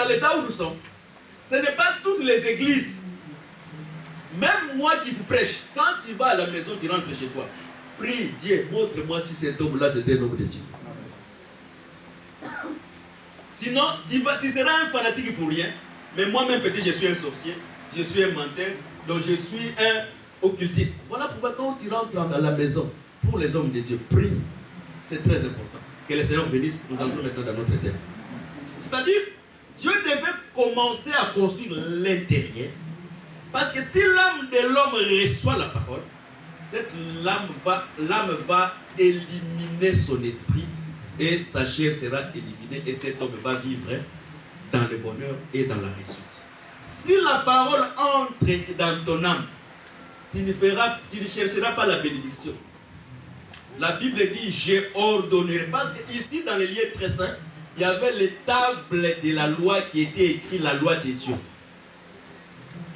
dans l'état où nous sommes, ce n'est pas toutes les églises. Même moi qui vous prêche, quand tu vas à la maison, tu rentres chez toi. Prie, Dieu, montre-moi si cet homme-là, c'était un homme de Dieu. Sinon, tu seras un fanatique pour rien. Mais moi-même, peut-être, je suis un sorcier, je suis un menteur, donc je suis un occultiste. Voilà pourquoi quand tu rentres dans la maison, pour les hommes de Dieu, prie. C'est très important. Que le Seigneur bénisse. Nous entrons maintenant dans notre thème. C'est-à-dire, Dieu devait commencer à construire l'intérieur. Parce que si l'âme de l'homme reçoit la parole, cette l'âme va éliminer son esprit et sa chair sera éliminée et cet homme va vivre dans le bonheur et dans la réussite. Si la parole entre dans ton âme, tu ne chercheras pas la bénédiction. La Bible dit, j'ai ordonné. Parce qu'ici, dans les lieux très saints, il y avait les tables de la loi qui étaient écrites, la loi de Dieu.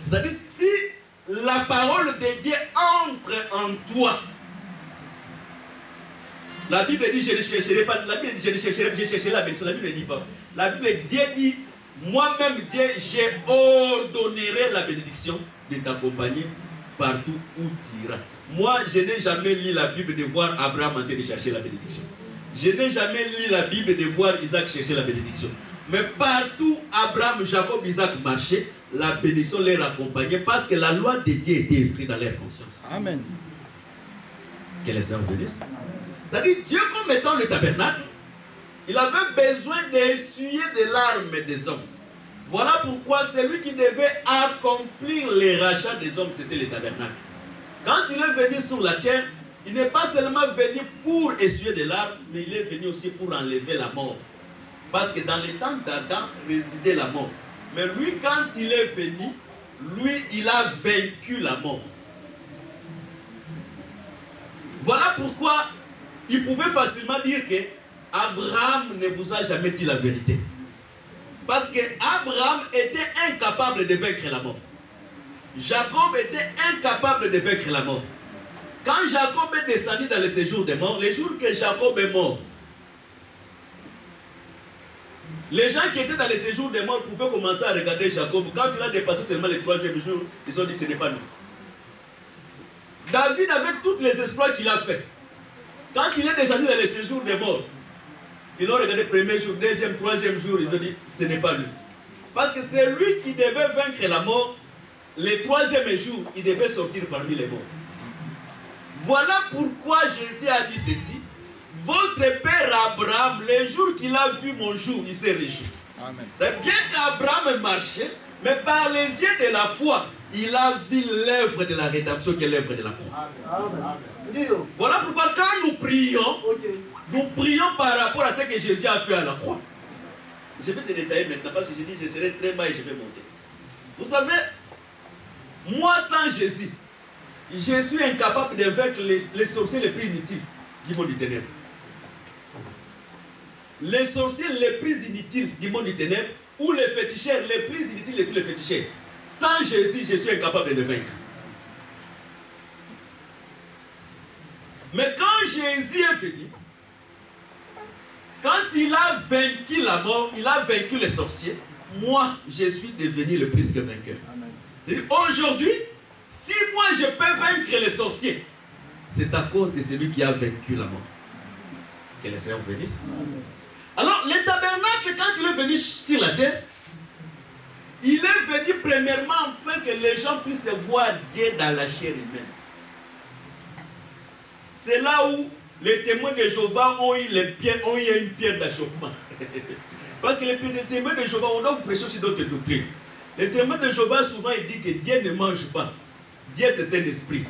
C'est-à-dire, si la parole de Dieu entre en toi, la Bible dit, je ne chercherai pas, la Bible dit, je chercherai la bénédiction. La Bible ne dit pas. La Bible, Dieu dit, moi-même, Dieu, j'ai ordonnerai la bénédiction de t'accompagner partout où tu iras. Moi, je n'ai jamais lu la Bible de voir Abraham en train de chercher la bénédiction. Je n'ai jamais lu la Bible de voir Isaac chercher la bénédiction. Mais partout, Abraham, Jacob, Isaac marchaient, la bénédiction les accompagnait parce que la loi de Dieu était inscrite dans leur conscience. Amen. Que les Seigneur bénisse. C'est-à-dire, Dieu, comme étant le tabernacle, il avait besoin d'essuyer des larmes des hommes. Voilà pourquoi celui qui devait accomplir les rachats des hommes, c'était le tabernacle. Quand il est venu sur la terre, il n'est pas seulement venu pour essuyer des larmes, mais il est venu aussi pour enlever la mort. Parce que dans les temps d'Adam résidait la mort. Mais lui, quand il est venu, lui, il a vaincu la mort. Voilà pourquoi il pouvait facilement dire que Abraham ne vous a jamais dit la vérité. Parce que Abraham était incapable de vaincre la mort. Jacob était incapable de vaincre la mort. Quand Jacob est descendu dans le séjour des morts, les jours que Jacob est mort, les gens qui étaient dans le séjour des morts pouvaient commencer à regarder Jacob. Quand il a dépassé seulement le 3e jour, ils ont dit ce n'est pas nous. David, avec tous les exploits qu'il a fait, quand il est descendu dans le séjour des morts, ils ont regardé le premier jour, deuxième, troisième jour, ils ont dit ce n'est pas lui. Parce que c'est lui qui devait vaincre la mort. Le 3e jour, il devait sortir parmi les morts. Voilà pourquoi Jésus a dit ceci. Votre père Abraham, le jour qu'il a vu mon jour, il s'est réjoui. Bien qu'Abraham marchait, mais par les yeux de la foi, il a vu l'œuvre de la rédemption qui est l'œuvre de la croix. Amen. Voilà pourquoi quand nous prions par rapport à ce que Jésus a fait à la croix. Je vais te détailler maintenant parce que j'ai dit je serai très bas et je vais monter. Vous savez, moi sans Jésus, je suis incapable de vaincre les sorciers les plus inutiles du monde du ténèbre. Les sorciers les plus inutiles du monde du ténèbre ou les féticheurs les plus inutiles de tous les féticheurs. Sans Jésus, je suis incapable de les vaincre. Mais quand Jésus est venu, quand il a vaincu la mort, il a vaincu les sorciers, moi, je suis devenu le plus que vainqueur. Aujourd'hui, si moi je peux vaincre les sorciers, c'est à cause de celui qui a vaincu la mort. Que le Seigneur bénisse. Alors, le tabernacle, quand il est venu sur la terre, il est venu premièrement afin que les gens puissent voir Dieu dans la chair humaine. C'est là où les témoins de Jéhovah ont eu une pierre d'achoppement. Parce que les témoins de Jéhovah, on doit prêcher sur d'autres doctrines. Les témoins de Jéhovah, souvent, ils disent que Dieu ne mange pas. Dieu, c'est un esprit.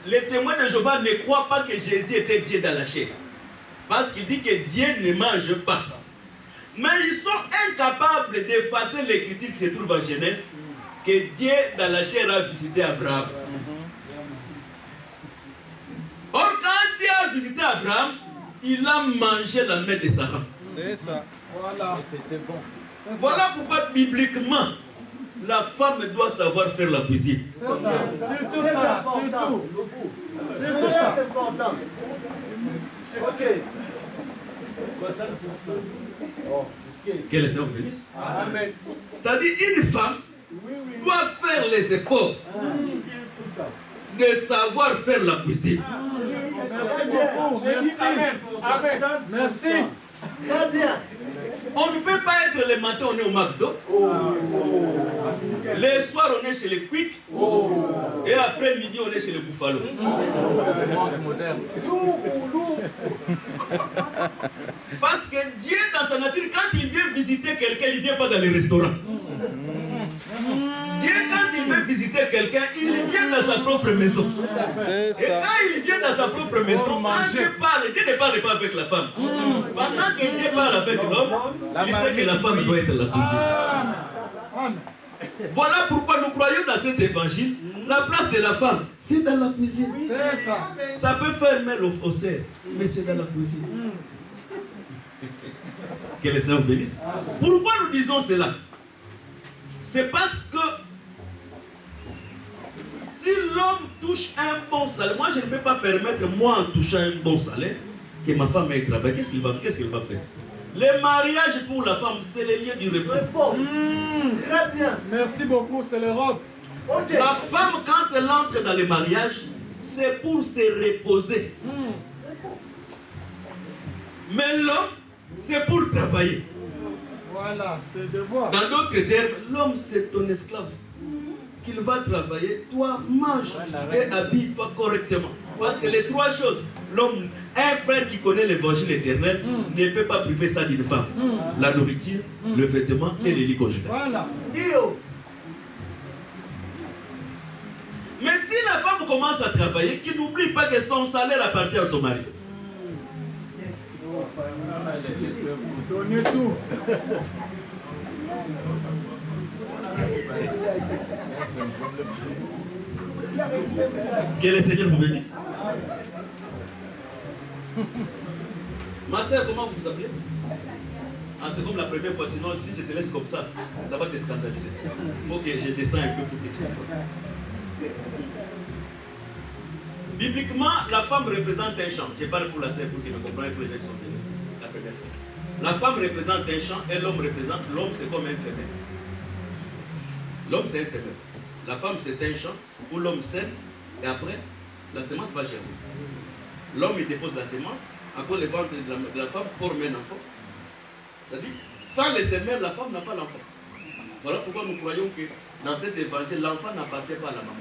Les témoins de Jéhovah ne croient pas que Jésus était Dieu dans la chair. Parce qu'il dit que Dieu ne mange pas. Mais ils sont incapables d'effacer l'écriture qui se trouve en Genèse, que Dieu dans la chair a visité Abraham. Or, quand Dieu a visité Abraham, il a mangé la main de Sarah. C'est ça. Voilà. C'était bon. Voilà pourquoi, bibliquement, la femme doit savoir faire la cuisine. C'est ça. Surtout ça. Surtout. Surtout ça. C'est important. Ok. Que le Seigneur vous bénisse. Amen. C'est-à-dire, une femme doit faire les efforts de savoir faire la cuisine. Merci beaucoup. Merci. Amen. Merci. Très bien. On ne peut pas être le matin, on est au McDo. Le soir, on est chez les Quick. Et après midi, on est chez le Buffalo. Parce que Dieu, dans sa nature, quand il vient visiter quelqu'un, il ne vient pas dans les restaurants. Dieu, quand il veut visiter quelqu'un, il vient dans sa propre maison. Et quand il vient dans sa propre maison, quand Dieu parle, Dieu ne parle pas avec la femme. Pendant que Dieu parle avec l'homme, il sait que la femme doit être la cuisine. Voilà pourquoi nous croyons dans cet évangile. La place de la femme, c'est dans la cuisine. C'est ça. Ça peut faire mal au cerf, mais c'est dans la cuisine. Que le Seigneur vous bénisse. Pourquoi nous disons cela? C'est parce que si l'homme touche un bon salaire, moi je ne peux pas permettre, moi en touchant un bon salaire, que ma femme ait travaillé. Qu'est-ce qu'elle va faire? Le mariage pour la femme, c'est le lieu du repos. Très bien. Merci beaucoup, c'est l'Europe. Okay. La femme, quand elle entre dans le mariage, c'est pour se reposer. Mais l'homme, c'est pour travailler. Voilà, c'est devoir. Dans d'autres termes, l'homme c'est ton esclave. Qu'il va travailler, toi mange et habille-toi correctement. Parce que les trois choses, l'homme, un frère qui connaît l'évangile éternel ne peut pas priver ça d'une femme. La nourriture, le vêtement et les lits conjugaux. Voilà. Mais si la femme commence à travailler, qu'il n'oublie pas que son salaire appartient à son mari. Donnez tout. Que le Seigneur vous bénisse. Ma soeur, comment vous vous appelez? Ah, c'est comme la première fois, sinon si je te laisse comme ça, ça va te scandaliser. Il faut que je descende un peu pour que tu comprennes. Bibliquement, la femme représente un champ. Je parle pour la sœur pour qu'ils me comprennent, pour les gens qui sont venus la première fois. La femme représente un champ et l'homme représente. L'homme, c'est comme un semeur. L'homme, c'est un semeur. La femme, c'est un champ où l'homme sème et après, la semence va germer. L'homme, il dépose la semence. Après, le ventre de la femme forme un enfant. C'est-à-dire, sans le semeur, la femme n'a pas l'enfant. Voilà pourquoi nous croyons que dans cet évangile, l'enfant n'appartient pas à la maman.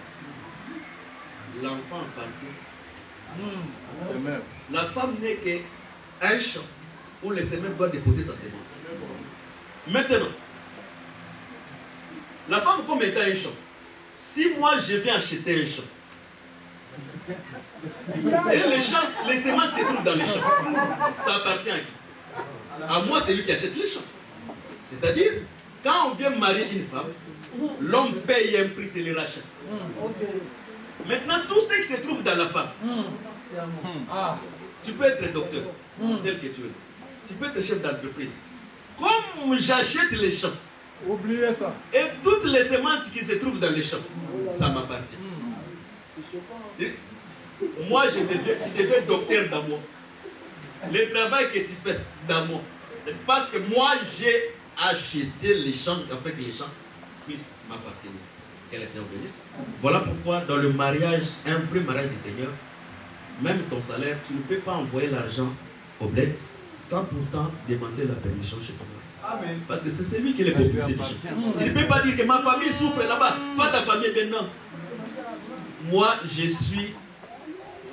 L'enfant appartient. La femme n'est qu'un champ où le semeur doit déposer sa semence. Maintenant, la femme comme étant un champ, si moi je viens acheter un champ, et les champs, les semences se trouvent dans les champs, ça appartient à qui? À moi, c'est lui qui achète les champs. C'est-à-dire, quand on vient marier une femme, l'homme paye un prix, c'est le rachat. Maintenant, tout ce qui se trouve dans la femme, tu peux être docteur, tel que tu es. Tu peux être chef d'entreprise. Comme j'achète les champs, Oubliez ça. et toutes les semences qui se trouvent dans les champs, ça m'appartient. Moi, tu deviens docteur dans moi. Le travail que tu fais dans moi, c'est parce que moi, j'ai acheté les champs afin que les champs puissent m'appartenir. Que le Seigneur bénisse. Voilà pourquoi dans le mariage, un vrai mariage du Seigneur, même ton salaire, tu ne peux pas envoyer l'argent au bled sans pourtant demander la permission chez ton mari. Amen. Parce que c'est celui qui est le propriétaire du champ. Tu ne peux pas dire que ma famille souffre là-bas, toi ta famille est bien. Non. Moi, je suis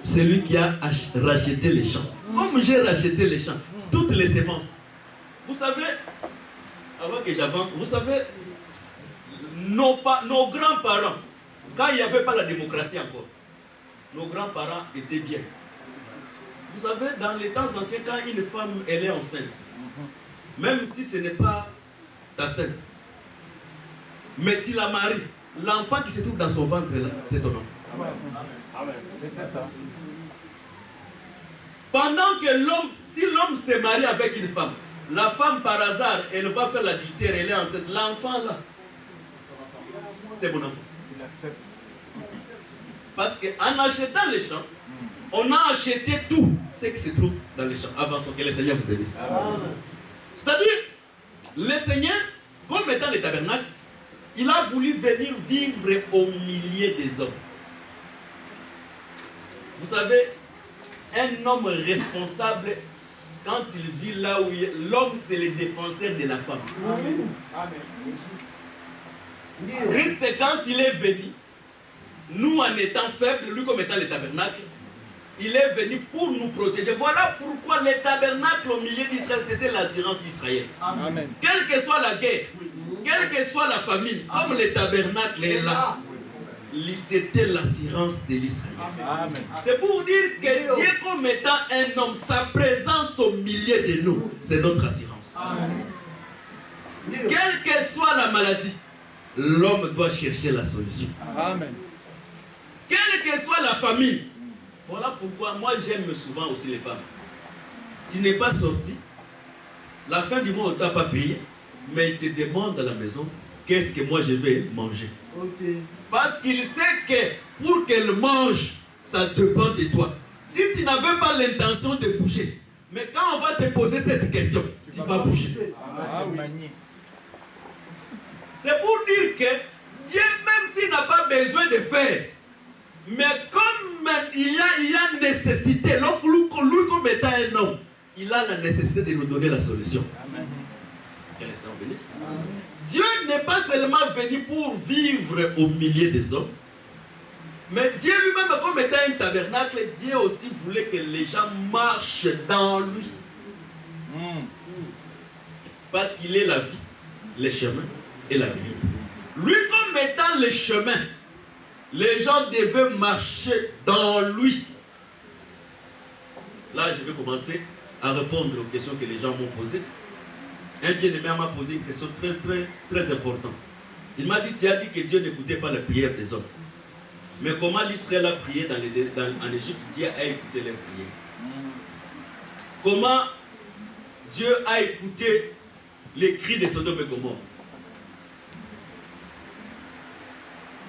celui qui a racheté les champs. Comme j'ai racheté les champs, toutes les semences. Vous savez, avant que j'avance, vous savez, nos grands-parents, quand il n'y avait pas la démocratie encore, nos grands-parents étaient bien. Vous savez, dans les temps anciens, quand une femme elle est enceinte, même si ce n'est pas ta sainte, mais tu la maries, l'enfant qui se trouve dans son ventre là, c'est ton enfant. Amen. C'était ça. Pendant que l'homme, si l'homme se marie avec une femme, la femme par hasard, elle va faire l'adultère, elle est enceinte, l'enfant là, c'est mon enfant. Il accepte. Parce qu'en achetant les champs, on a acheté tout ce qui se trouve dans les champs. Avançons, que le Seigneur vous bénisse. C'est-à-dire, Le Seigneur, comme étant le tabernacle, il a voulu venir vivre au milieu des hommes. Vous savez, un homme responsable, quand il vit là où l'homme, c'est le défenseur de la femme. Amen. Christ, quand il est venu, nous en étant faibles, lui comme étant le tabernacle, il est venu pour nous protéger. Voilà pourquoi le tabernacle au milieu d'Israël, c'était l'assurance d'Israël. Amen. Quelle que soit la guerre, quelle que soit la famine, comme le tabernacle est là, c'était l'assurance de l'Israël. Amen. C'est pour dire que Dieu comme étant un homme, sa présence au milieu de nous, c'est notre assurance. Amen. Quelle que soit la maladie, l'homme doit chercher la solution. Amen. Quelle que soit la famine, voilà pourquoi moi j'aime souvent aussi les femmes. Tu n'es pas sorti, la fin du mois on ne t'a pas payé, mais il te demande à la maison, qu'est-ce que moi je vais manger. Okay. Parce qu'il sait que pour qu'elle mange, ça dépend de toi. Si tu n'avais pas l'intention de bouger, mais quand on va te poser cette question, tu vas bouger. Ah oui. C'est pour dire que Dieu, même s'il n'a pas besoin de faire, mais comme il y a nécessité, donc lui comme étant un homme, il a la nécessité de nous donner la solution. Amen. Que le Seigneur bénisse. Dieu n'est pas seulement venu pour vivre au milieu des hommes, mais Dieu lui-même, comme étant un tabernacle, Dieu aussi voulait que les gens marchent dans lui. Parce qu'il est la vie, le chemin et la vérité. Lui comme étant le chemin, les gens devaient marcher dans lui. Là, je vais commencer à répondre aux questions que les gens m'ont posées. Un bien-aimé m'a posé une question très importante. Il m'a dit, tu as dit que Dieu n'écoutait pas la prière des hommes. Mais comment l'Israël a prié en Égypte, Dieu a écouté leurs prières. Comment Dieu a écouté les cris de Sodome et Gomorrhe.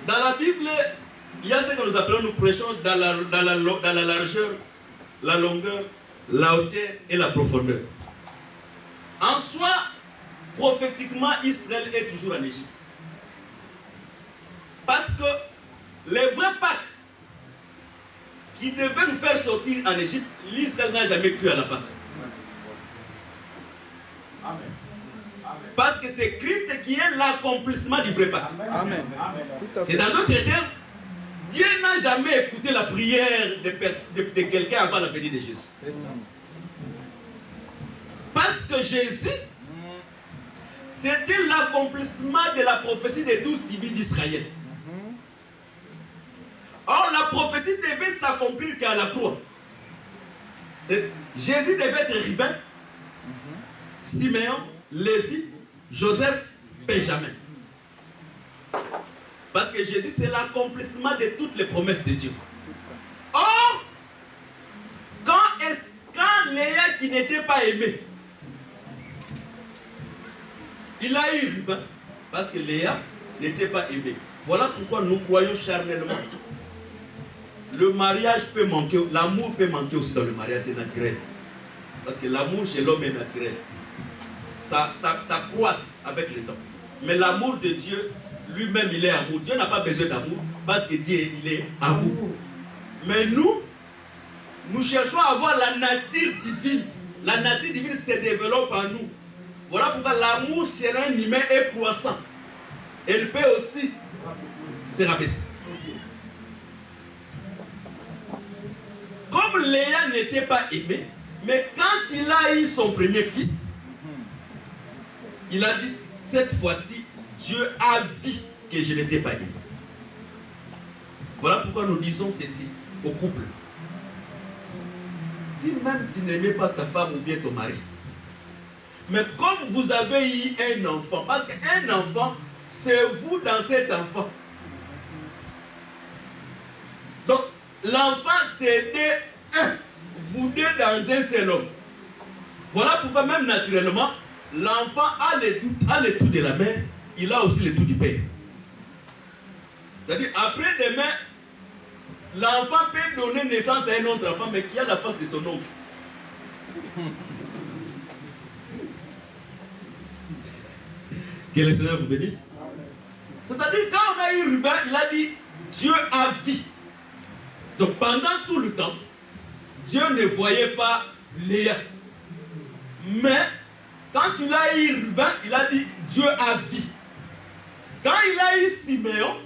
Dans la Bible, il y a ce que nous appelons, nous prêchons dans la largeur, la longueur, la hauteur et la profondeur. En soi, prophétiquement, Israël est toujours en Égypte. Parce que les vrais Pâques qui devaient nous faire sortir en Égypte, l'Israël n'a jamais cru à la Pâque. Parce que c'est Christ qui est l'accomplissement du vrai Pâques. Amen. Et dans d'autres termes, Dieu n'a jamais écouté la prière de quelqu'un avant la venue de Jésus. Parce que Jésus, c'était l'accomplissement de la prophétie des 12 tribus d'Israël. Or, la prophétie devait s'accomplir qu'à la croix. Jésus devait être Ruben, Siméon, Lévi, Joseph, Benjamin. Parce que Jésus, c'est l'accomplissement de toutes les promesses de Dieu. Or, quand Léa qui n'était pas aimée, il a eu Ruben, parce que Léa n'était pas aimée. Voilà pourquoi nous croyons charnellement. Le mariage peut manquer, l'amour peut manquer aussi dans le mariage, c'est naturel. Parce que l'amour chez l'homme est naturel. Ça croisse avec le temps. Mais l'amour de Dieu, lui-même, il est amour. Dieu n'a pas besoin d'amour parce que Dieu, il est amour. Mais nous cherchons à avoir la nature divine. La nature divine se développe en nous. Voilà pourquoi l'amour chez un humain est croissant. Elle peut aussi se rabaisser. Comme Léa n'était pas aimée, mais quand il a eu son premier fils, il a dit, cette fois-ci, Dieu a vu que je n'étais pas aimé. Voilà pourquoi nous disons ceci au couple. Si même tu n'aimais pas ta femme ou bien ton mari, mais comme vous avez eu un enfant, parce qu'un enfant, c'est vous dans cet enfant. Donc, l'enfant, c'est vous deux dans un seul homme. Voilà pourquoi même naturellement, l'enfant a le tout de la mère, il a aussi le tout du père. C'est-à-dire, après demain, l'enfant peut donner naissance à un autre enfant, mais qui a la face de son oncle. Que le Seigneur vous bénisse. C'est-à-dire, quand on a eu Ruben, il a dit Dieu a vie. Donc pendant tout le temps, Dieu ne voyait pas Léa. Mais quand il a eu Ruben, il a dit Dieu a vie. Quand il a eu Siméon,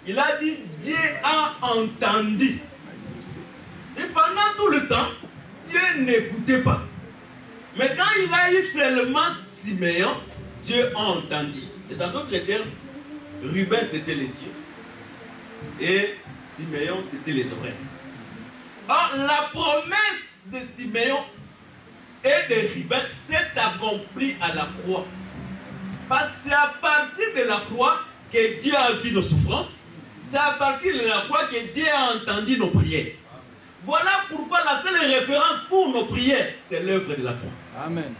il a dit Dieu a entendu. Et pendant tout le temps, Dieu n'écoutait pas. Mais quand il a eu seulement Siméon, Dieu a entendu. C'est dans d'autres termes, Ruben c'était les yeux et Siméon c'était les oreilles. Or, la promesse de Siméon et de Ruben s'est accomplie à la croix. Parce que c'est à partir de la croix que Dieu a vu nos souffrances. C'est à partir de la croix que Dieu a entendu nos prières. Voilà pourquoi la seule référence pour nos prières, c'est l'œuvre de la croix. Amen.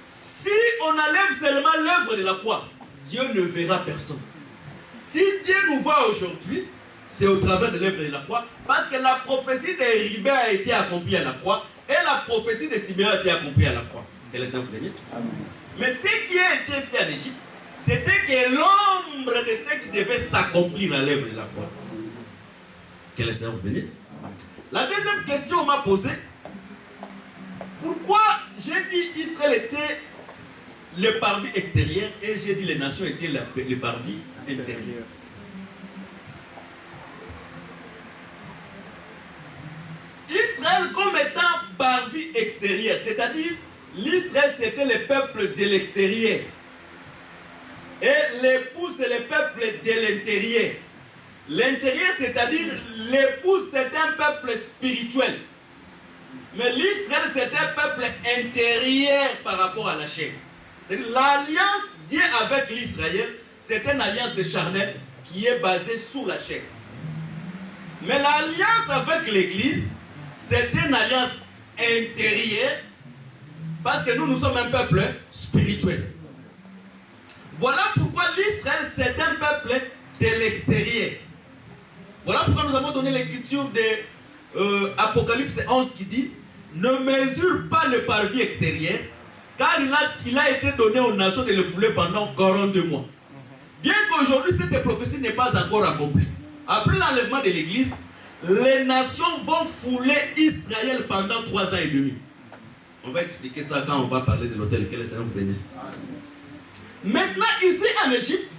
Si on enlève seulement l'œuvre de la croix, Dieu ne verra personne. Si Dieu nous voit aujourd'hui, c'est au travers de l'œuvre de la croix, parce que la prophétie de Ruben a été accomplie à la croix, et la prophétie de Siméon a été accomplie à la croix. Que le Seigneur vous bénisse. Mais ce qui a été fait en Égypte, c'était que l'ombre de ce qui devait s'accomplir à l'œuvre de la croix. Que le Seigneur vous bénisse. La deuxième question m'a posée, pourquoi j'ai dit Israël était le parvis extérieur et j'ai dit les nations étaient le parvis intérieur. Israël comme étant parvis extérieur, c'est-à-dire l'Israël c'était le peuple de l'extérieur et l'époux c'est le peuple de l'intérieur. L'intérieur c'est-à-dire l'époux c'est un peuple spirituel, mais l'Israël c'est un peuple intérieur par rapport à la chair. L'alliance Dieu avec l'Israël, c'est une alliance charnelle qui est basée sur la chair. Mais l'alliance avec l'Église, c'est une alliance intérieure, parce que nous sommes un peuple spirituel. Voilà pourquoi l'Israël, c'est un peuple de l'extérieur. Voilà pourquoi nous avons donné l'écriture de Apocalypse 11 qui dit « Ne mesure pas le parvis extérieur, car il a été donné aux nations de le fouler pendant 42 mois. » Bien qu'aujourd'hui, cette prophétie n'est pas encore accomplie. Après l'enlèvement de l'Église, les nations vont fouler Israël pendant 3 ans et demi. On va expliquer ça quand on va parler de l'autel. Que le Seigneur vous bénisse. Maintenant, ici en Égypte,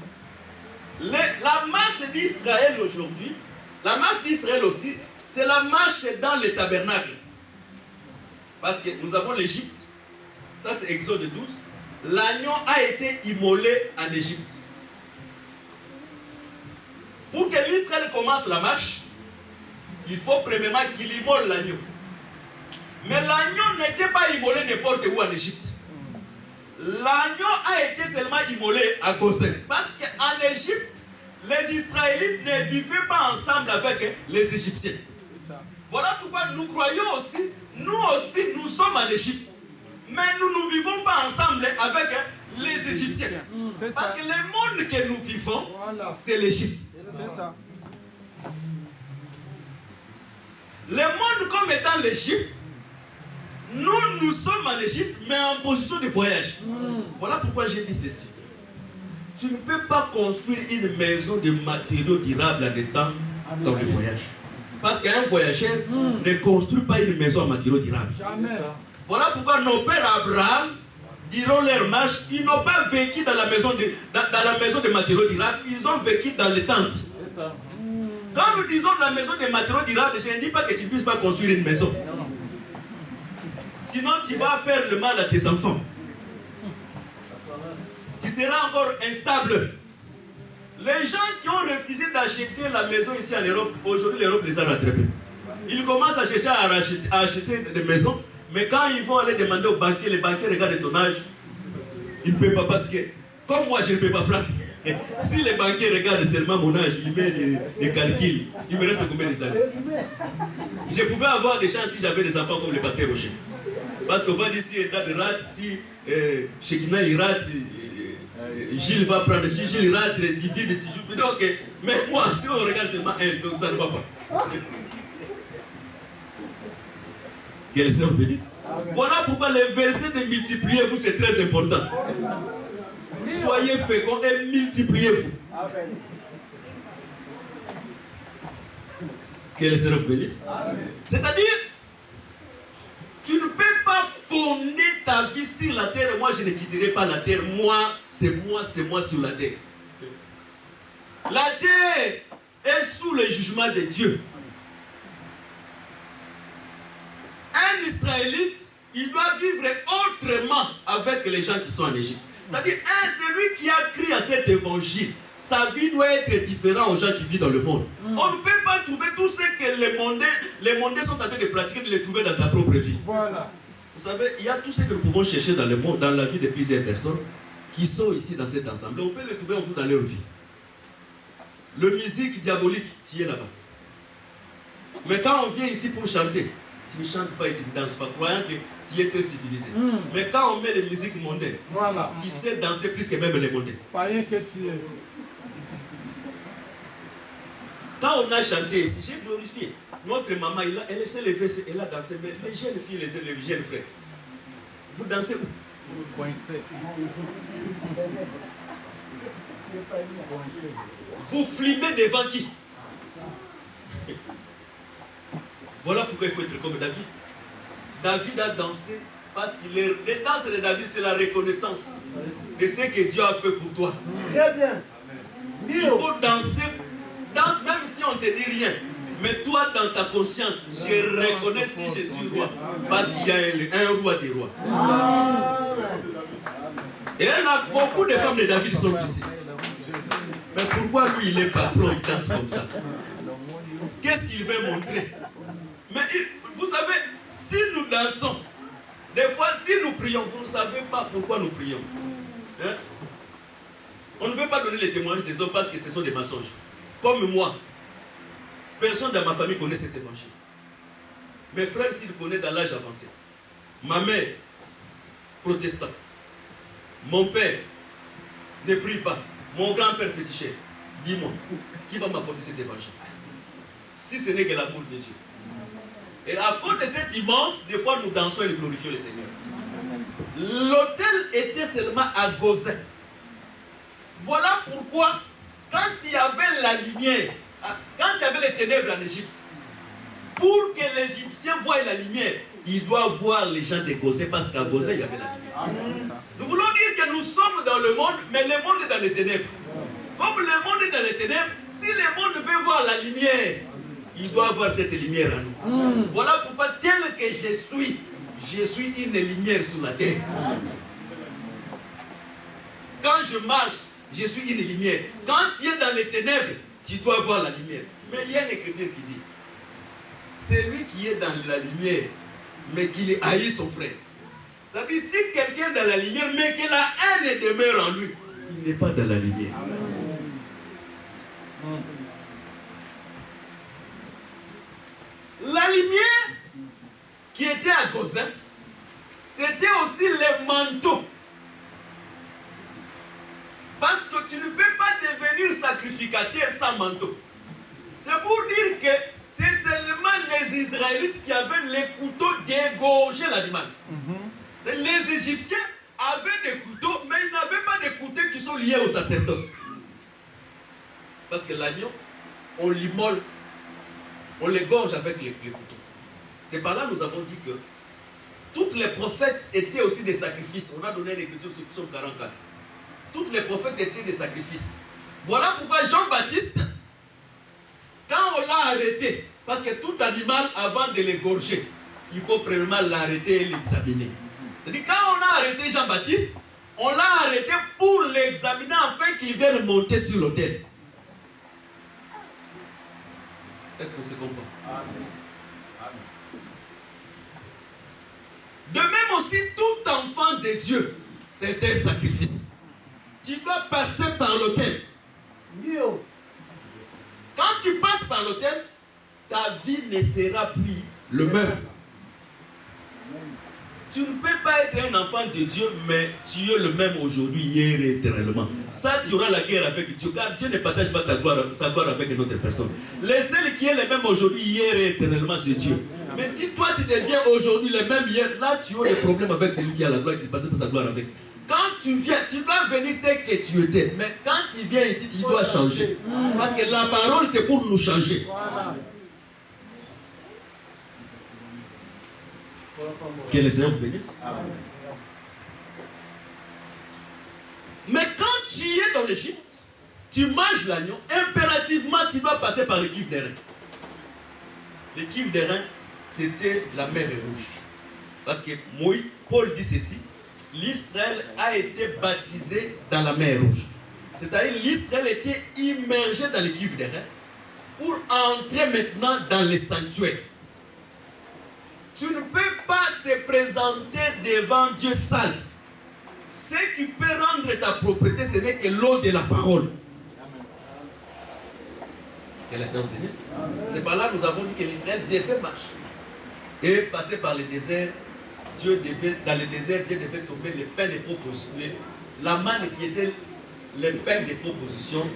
la marche d'Israël aujourd'hui, la marche d'Israël aussi, c'est la marche dans le tabernacle. Parce que nous avons l'Égypte, ça c'est Exode 12, l'agneau a été immolé en Égypte. Pour que l'Israël commence la marche, il faut premièrement qu'il immole l'agneau. Mais l'agneau n'était pas immolé n'importe où en Égypte. L'agneau a été seulement immolé à Goshen. Parce qu'en Égypte, les Israélites ne vivaient pas ensemble avec les Égyptiens. Voilà pourquoi nous croyons aussi, nous sommes en Égypte. Mais nous ne vivons pas ensemble avec les Égyptiens. Parce que le monde que nous vivons, c'est l'Égypte. Le monde comme étant l'Égypte, nous sommes en Égypte, mais en position de voyage. Voilà pourquoi j'ai dit ceci. Tu ne peux pas construire une maison de matériaux durables en étant dans le voyage. Parce qu'un voyageur ne construit pas une maison en matériaux durables. Jamais. Voilà pourquoi nos pères Abraham, durant leur marche, ils n'ont pas vécu dans la maison de matériaux durables, ils ont vécu dans les tentes. Quand nous disons la maison des matériaux durables, je ne dis pas que tu ne puisses pas construire une maison. Sinon, tu vas faire le mal à tes enfants. Tu seras encore instable. Les gens qui ont refusé d'acheter la maison ici en Europe, aujourd'hui l'Europe les a rattrapés. Ils commencent à chercher à acheter des maisons, mais quand ils vont aller demander aux banquiers, les banquiers regardent ton âge, ils ne peuvent pas parce que, comme moi je ne peux pas prendre. Si les banquiers regardent seulement mon âge, ils mettent des calculs, il me reste combien de années? Je pouvais avoir des chances si j'avais des enfants comme le pasteur Rocher. Parce qu'on va dire si Edad rate, si Shekina il rate, Gilles va prendre, si Gilles rate, divide, donc, mais moi, si on regarde seulement un, donc ça ne va pas. Que le Seigneur vous bénisse. Voilà pourquoi les versets de multiplier vous c'est très important. Soyez féconds et multipliez-vous. Amen. Que le Seigneur vous bénisse. C'est-à-dire, tu ne peux pas fonder ta vie sur la terre. Moi, je ne quitterai pas la terre. Moi sur la terre. La terre est sous le jugement de Dieu. Un Israélite, il doit vivre autrement avec les gens qui sont en Égypte. C'est-à-dire, celui qui a cru à cet évangile, sa vie doit être différente aux gens qui vivent dans le monde. On ne peut pas trouver tout ce que les mondains sont en train de pratiquer, de les trouver dans ta propre vie. Voilà. Vous savez, il y a tout ce que nous pouvons chercher dans le monde, dans la vie de plusieurs personnes qui sont ici dans cet ensemble. On peut les trouver autour dans leur vie. Le musique diabolique, tu es là-bas. Mais quand on vient ici pour chanter, tu ne chantes pas et tu ne danses pas, croyant que tu es très civilisé. Mais quand on met les musiques mondaines, Voilà. tu sais danser plus que même les mondains. Païen que tu es. Quand on a chanté ici, j'ai glorifié. Notre maman, elle s'est levée, elle a dansé. Mais les jeunes filles, les jeunes frères, vous dansez où? Coincé. Vous flippez devant qui? Voilà pourquoi il faut être comme David. David a dansé parce qu'il est... Les danses de David, c'est la reconnaissance de ce que Dieu a fait pour toi. Très bien. Il faut danser. Danse même si on ne te dit rien. Mais toi, dans ta conscience, je reconnais si je suis roi. Parce qu'il y a un roi des rois. Amen. Et il y a beaucoup de femmes de David qui sont ici. Mais pourquoi lui, il est patron, il danse comme ça? Qu'est-ce qu'il veut montrer? Mais vous savez, si nous dansons, des fois, si nous prions, vous ne savez pas pourquoi nous prions. Hein? On ne veut pas donner les témoignages des hommes parce que ce sont des mensonges. Comme moi, personne dans ma famille connaît cet évangile. Mes frères, s'ils connaissent dans l'âge avancé. Ma mère, protestant. Mon père, ne prie pas. Mon grand-père féticheur. Dis-moi, qui va m'apporter cet évangile? Si ce n'est que l'amour de Dieu. Et à cause de cet immense, des fois nous dansons et nous glorifions le Seigneur. L'autel était seulement à Gozin. Voilà pourquoi, quand il y avait la lumière, quand il y avait les ténèbres en Égypte, pour que les Égyptiens voient la lumière, ils doivent voir les gens de Gozin, parce qu'à Gozin, il y avait la lumière. Nous voulons dire que nous sommes dans le monde, mais le monde est dans les ténèbres. Comme le monde est dans les ténèbres, si le monde veut voir la lumière, il doit avoir cette lumière à nous. Voilà pourquoi, tel que je suis une lumière sur la terre. Quand je marche, je suis une lumière. Quand tu es dans les ténèbres, tu dois voir la lumière. Mais il y a un chrétien qui dit, celui qui est dans la lumière, mais qui haït son frère. C'est-à-dire, si quelqu'un est dans la lumière, mais que la haine demeure en lui, il n'est pas dans la lumière. La lumière qui était à Gozin, c'était aussi les manteaux. Parce que tu ne peux pas devenir sacrificateur sans manteau. C'est pour dire que c'est seulement les Israélites qui avaient les couteaux d'égorger l'animal. Les Égyptiens avaient des couteaux, mais ils n'avaient pas des couteaux qui sont liés au sacerdoce. Parce que l'agneau, on l'immole, on l'égorge avec les couteaux. C'est par là que nous avons dit que tous les prophètes étaient aussi des sacrifices. On a donné l'écriture sur Psaume 44. Tous les prophètes étaient des sacrifices. Voilà pourquoi Jean-Baptiste, quand on l'a arrêté, parce que tout animal, avant de l'égorger, il faut premièrement l'arrêter et l'examiner. C'est-à-dire, quand on a arrêté Jean-Baptiste, on l'a arrêté pour l'examiner afin qu'il vienne monter sur l'autel. Est-ce qu'on se comprend? De même aussi, tout enfant de Dieu, c'est un sacrifice. Tu dois passer par l'autel. Quand tu passes par l'autel, ta vie ne sera plus le même. Tu ne peux pas être un enfant de Dieu, mais tu es le même aujourd'hui, hier et éternellement. Ça, tu auras la guerre avec Dieu, car Dieu ne partage pas sa gloire avec une autre personne. Le seul qui est le même aujourd'hui, hier et éternellement, c'est Dieu. Mais si toi, tu deviens aujourd'hui le même hier, là, tu as des problèmes avec celui qui a la gloire, qui ne partage pas sa gloire avec. Quand tu viens, tu dois venir tel que tu étais. Mais quand tu viens ici, tu dois changer. Parce que la parole, c'est pour nous changer. Que le Seigneur vous bénisse. Mais quand tu es dans l'Égypte, tu manges l'agneau, impérativement tu dois passer par le cuve des reins. Le cuve des reins, c'était la mer Rouge. Parce que Paul dit ceci, l'Israël a été baptisé dans la mer Rouge. C'est-à-dire l'Israël était immergé dans le cuve des reins pour entrer maintenant dans les sanctuaires. Tu ne peux pas se présenter devant Dieu sale. Ce qui peut rendre ta propriété, ce n'est que l'eau de la parole. Que le Seigneur bénisse. C'est par là que nous avons dit que l'Israël devait marcher. Et passer par le désert, dans le désert, Dieu devait tomber les pains de proposition, la manne qui était les pains de proposition,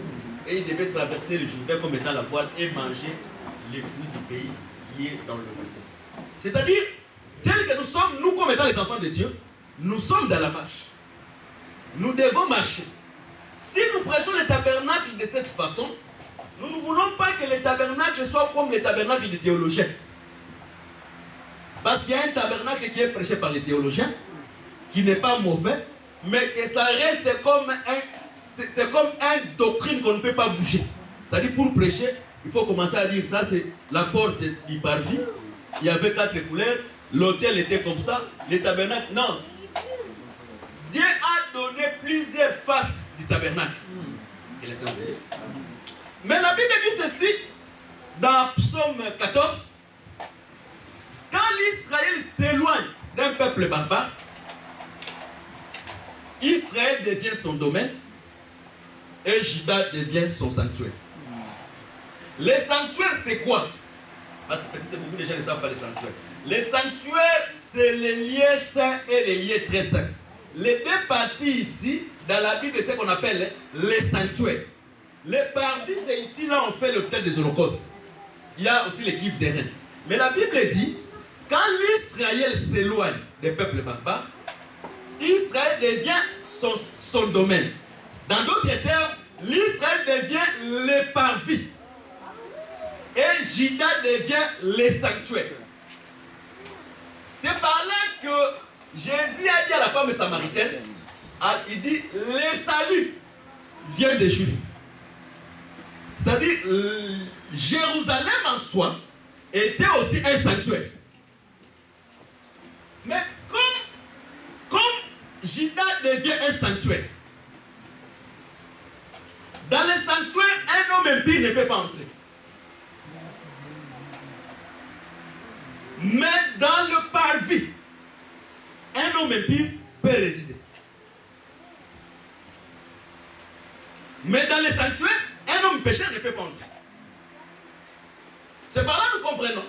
et il devait traverser le Jourdain comme étant la voile et manger les fruits du pays qui est dans le monde. C'est-à-dire, tel que nous sommes, nous comme étant les enfants de Dieu, nous sommes dans la marche. Nous devons marcher. Si nous prêchons le tabernacle de cette façon, nous ne voulons pas que le tabernacle soit comme le tabernacle des théologiens. Parce qu'il y a un tabernacle qui est prêché par les théologiens, qui n'est pas mauvais, mais que ça reste comme une doctrine qu'on ne peut pas bouger. C'est-à-dire pour prêcher, il faut commencer à dire, ça c'est la porte du parvis, il y avait 4 couleurs, l'autel était comme ça, les tabernacles, non. Dieu a donné plusieurs faces du tabernacle. Que le Seigneur bénisse. Mais la Bible dit ceci, dans Psaume 14, quand l'Israël s'éloigne d'un peuple barbare, Israël devient son domaine et Juda devient son sanctuaire. Les sanctuaires, c'est quoi? Parce que peut-être beaucoup de gens ne savent pas les sanctuaires. Les sanctuaires, c'est les lieux saints et les lieux très saints. Les deux parties ici, dans la Bible, c'est ce qu'on appelle les sanctuaires. Les parvis, c'est ici, là, on fait l'autel des holocaustes. Il y a aussi les cuves des reins. Mais la Bible dit, quand l'Israël s'éloigne des peuples barbares, Israël devient son domaine. Dans d'autres termes, l'Israël devient les parvis. Et Juda devient les sanctuaires. C'est par là que Jésus a dit à la femme samaritaine, il dit, le salut vient des Juifs. C'est-à-dire, Jérusalem en soi était aussi un sanctuaire. Mais comme Juda devient un sanctuaire, dans le sanctuaire, un homme impie ne peut pas entrer. Mais dans le parvis, un homme impie peut résider. Mais dans le sanctuaire, un homme pécheur ne peut pas entrer. C'est par là que nous comprenons.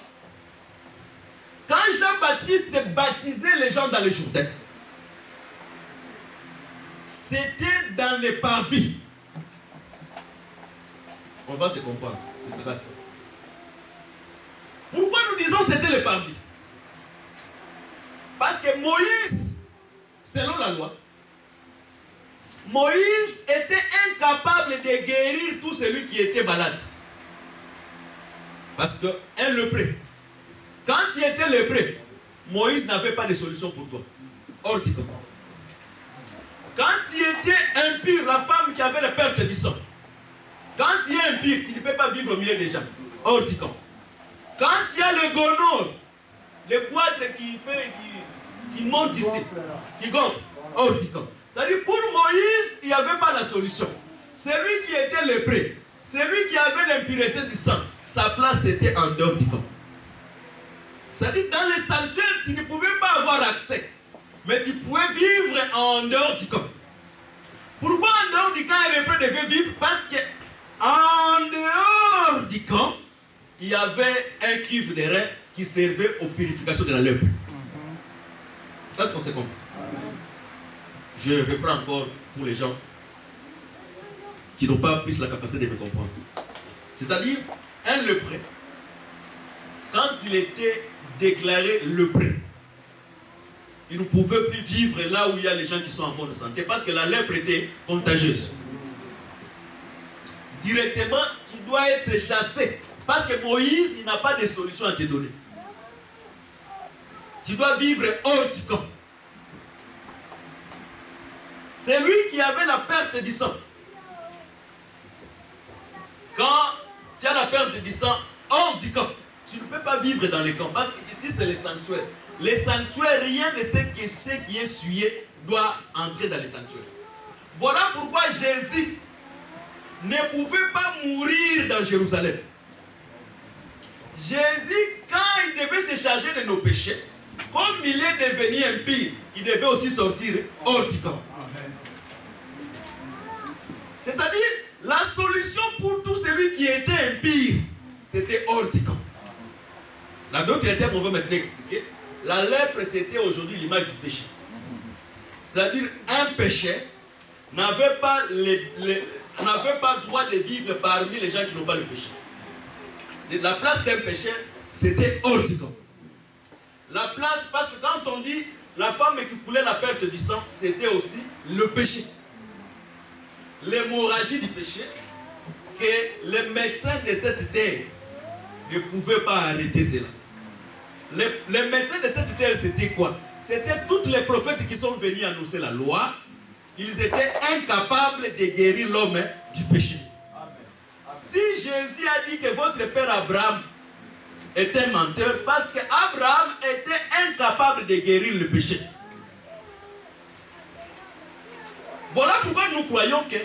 Quand Jean-Baptiste baptisait les gens dans le Jourdain, c'était dans les parvis. On va se comprendre. Pourquoi nous disons que c'était les parvis? Parce que Moïse, selon la loi, Moïse était incapable de guérir tout celui qui était malade. Parce qu'un lépreux, quand tu étais lépreux, Moïse n'avait pas de solution pour toi. Hors du camp. Quand tu étais impur, la femme qui avait la perte du sang, quand tu es impur, tu ne peux pas vivre au milieu des gens. Hors du camp. Quand il y a le gonore, le goitre qui monte ici, qui gonfle, hors du camp. C'est-à-dire pour Moïse, il n'y avait pas la solution. Celui qui était lépreux, celui qui avait l'impureté du sang, sa place était en dehors du camp. C'est-à-dire dans le sanctuaire, tu ne pouvais pas avoir accès. Mais tu pouvais vivre en dehors du camp. Pourquoi en dehors du camp, un lépreux devait vivre? Parce qu'en dehors du camp, il y avait un cuve de rein qui servait aux purifications de la lèpre. Est-ce qu'on s'est compris? Je reprends encore pour les gens qui n'ont pas plus la capacité de me comprendre. C'est-à-dire, un lépreux, quand il était déclaré lépreux, il ne pouvait plus vivre là où il y a les gens qui sont en bonne santé parce que la lèpre était contagieuse. Directement, tu dois être chassé parce que Moïse, il n'a pas de solution à te donner. Tu dois vivre hors du camp. C'est lui qui avait la perte du sang. Quand tu as la perte du sang hors du camp, tu ne peux pas vivre dans les camps parce qu'ici c'est les sanctuaires. Les sanctuaires, rien de ce qui est souillé doit entrer dans les sanctuaires. Voilà pourquoi Jésus ne pouvait pas mourir dans Jérusalem. Jésus, quand il devait se charger de nos péchés, comme il est devenu impie, il devait aussi sortir hors du camp. C'est-à-dire, la solution pour tout celui qui était impie, c'était hors du camp. Dans d'autres termes, on va maintenant expliquer. La lèpre, c'était aujourd'hui l'image du péché. C'est-à-dire, un péché n'avait pas le droit de vivre parmi les gens qui n'ont pas le péché. La place d'un péché, c'était hors du camp. La place, parce que quand on dit la femme qui coulait la perte du sang, c'était aussi le péché. L'hémorragie du péché, que les médecins de cette terre ne pouvaient pas arrêter cela. Les médecins de cette terre, c'était quoi? C'était tous les prophètes qui sont venus annoncer la loi. Ils étaient incapables de guérir l'homme du péché. Si Jésus a dit que votre père Abraham était menteur, parce qu'Abraham était incapable de guérir le péché. Voilà pourquoi nous croyons que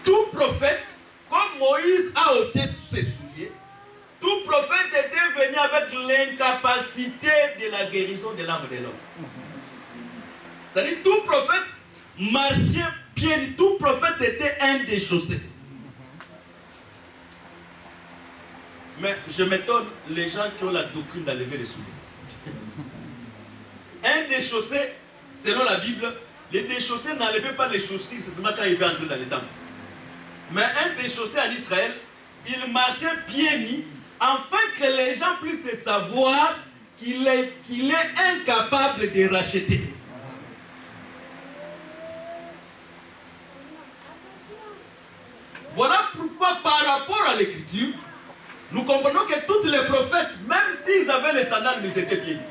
tout prophète, comme Moïse a ôté ses souliers, tout prophète était venu avec l'incapacité de la guérison de l'âme de l'homme. C'est-à-dire tout prophète marchait pieds nus, tout prophète était un déchaussé. Mais je m'étonne les gens qui ont la doctrine d'enlever les souliers. Un déchaussé, selon la Bible, les déchaussés n'enlevaient pas les chaussures, c'est seulement quand ils venaient entrer dans les temples. Mais un déchaussé en Israël, il marchait pieds nus, afin que les gens puissent savoir qu'il est incapable de racheter. Voilà pourquoi par rapport à l'écriture, nous comprenons que tous les prophètes, même s'ils avaient les sandales, ils étaient pieds nus.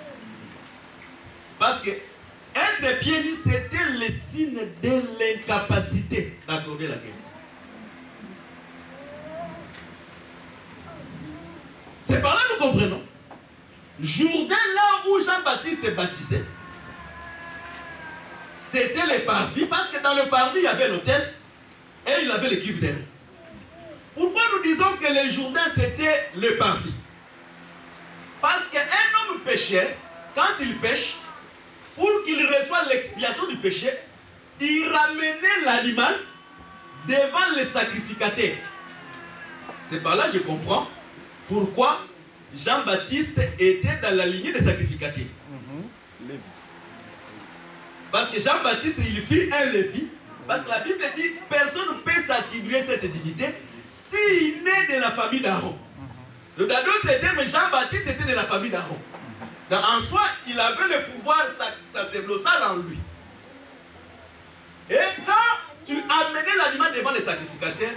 Parce que être pieds nus, c'était le signe de l'incapacité d'accorder la guérison. C'est par là que nous comprenons. Jourdain, là où Jean-Baptiste est baptisé, c'était le parvis, parce que dans le parvis, il y avait l'autel et il avait les cuves d'air. Pourquoi nous disons que le Jourdain, c'était le parvis? Parce qu'un homme pécheur, quand il pêche, pour qu'il reçoive l'expiation du péché, il ramenait l'animal devant le sacrificateur. C'est par là que je comprends pourquoi Jean-Baptiste était dans la lignée des sacrificateurs. Parce que Jean-Baptiste, il fut un Lévi. Parce que la Bible dit personne ne peut s'attribuer cette dignité s'il naît de la famille d'Aaron. Dans d'autres termes, Jean-Baptiste était de la famille d'Aaron. En soi, il avait le pouvoir sacerdotal en lui. Et quand tu amenais l'animal devant les sacrificateurs,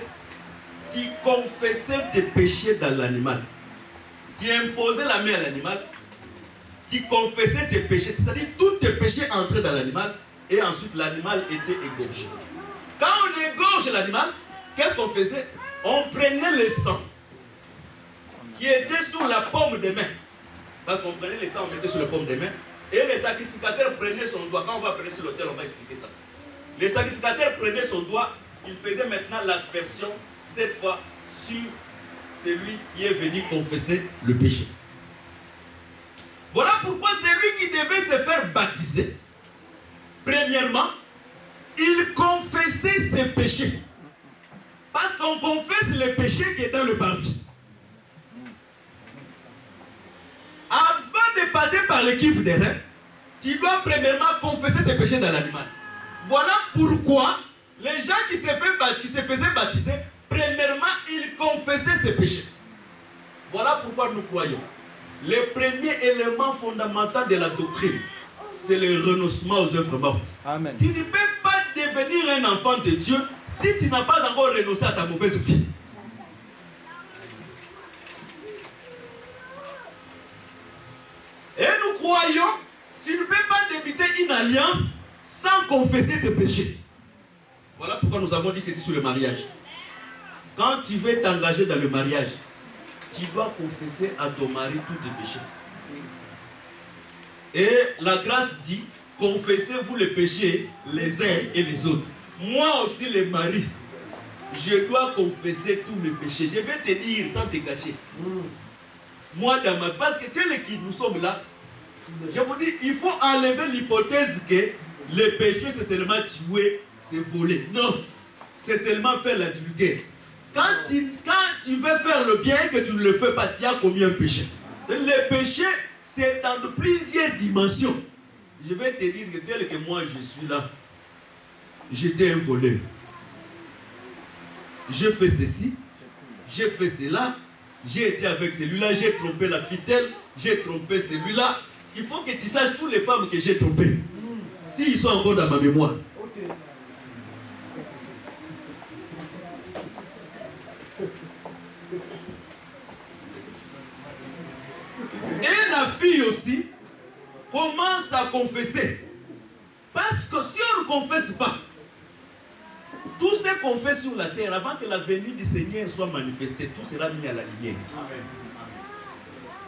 tu confessais tes péchés dans l'animal. Tu imposais la main à l'animal. Tu confessais tes péchés. C'est-à-dire tous tes péchés entraient dans l'animal et ensuite l'animal était égorgé. Quand on égorge l'animal, qu'est-ce qu'on faisait? On prenait le sang qui était sur la paume des mains. Parce qu'on prenait le sang, on mettait sur la paume des mains. Et les sacrificateurs prenaient son doigt. Quand on va prendre sur l'autel, on va expliquer ça. Les sacrificateurs prenaient son doigt. Il faisait maintenant l'aspersion, cette fois, sur celui qui est venu confesser le péché. Voilà pourquoi celui qui devait se faire baptiser, premièrement, il confessait ses péchés. Parce qu'on confesse les péchés qui est dans le parvis. Avant de passer par l'équipe des reins, tu dois premièrement confesser tes péchés dans l'animal. Voilà pourquoi les gens qui se faisaient baptiser, premièrement, ils confessaient ses péchés. Voilà pourquoi nous croyons. Le premier élément fondamental de la doctrine, c'est le renoncement aux œuvres mortes. Amen. Tu ne peux pas devenir un enfant de Dieu si tu n'as pas encore renoncé à ta mauvaise vie. Et nous croyons, tu ne peux pas débuter une alliance sans confesser tes péchés. Voilà pourquoi nous avons dit ceci sur le mariage. Quand tu veux t'engager dans le mariage, tu dois confesser à ton mari tous tes péchés. Et la grâce dit, confessez-vous les péchés les uns et les autres. Moi aussi, les maris, je dois confesser tous mes péchés. Je vais te dire sans te cacher. Moi, dans ma... Parce que tel que nous sommes là, je vous dis, il faut enlever l'hypothèse que les péchés, c'est seulement tuer, c'est voler. Non, c'est seulement faire l'adultère. Quand tu veux faire le bien et que tu ne le fais pas, tu as commis un péché. Les péchés, c'est dans plusieurs dimensions. Je vais te dire que tel que moi je suis là, j'étais un voleur. J'ai fait ceci, j'ai fait cela, j'ai été avec celui-là, j'ai trompé la fidèle, j'ai trompé celui-là. Il faut que tu saches toutes les femmes que j'ai trompées. S'ils sont encore dans ma mémoire. Et la fille aussi commence à confesser. Parce que si on ne confesse pas, tout ce qu'on fait sur la terre, avant que la venue du Seigneur soit manifestée, tout sera mis à la lumière. Amen.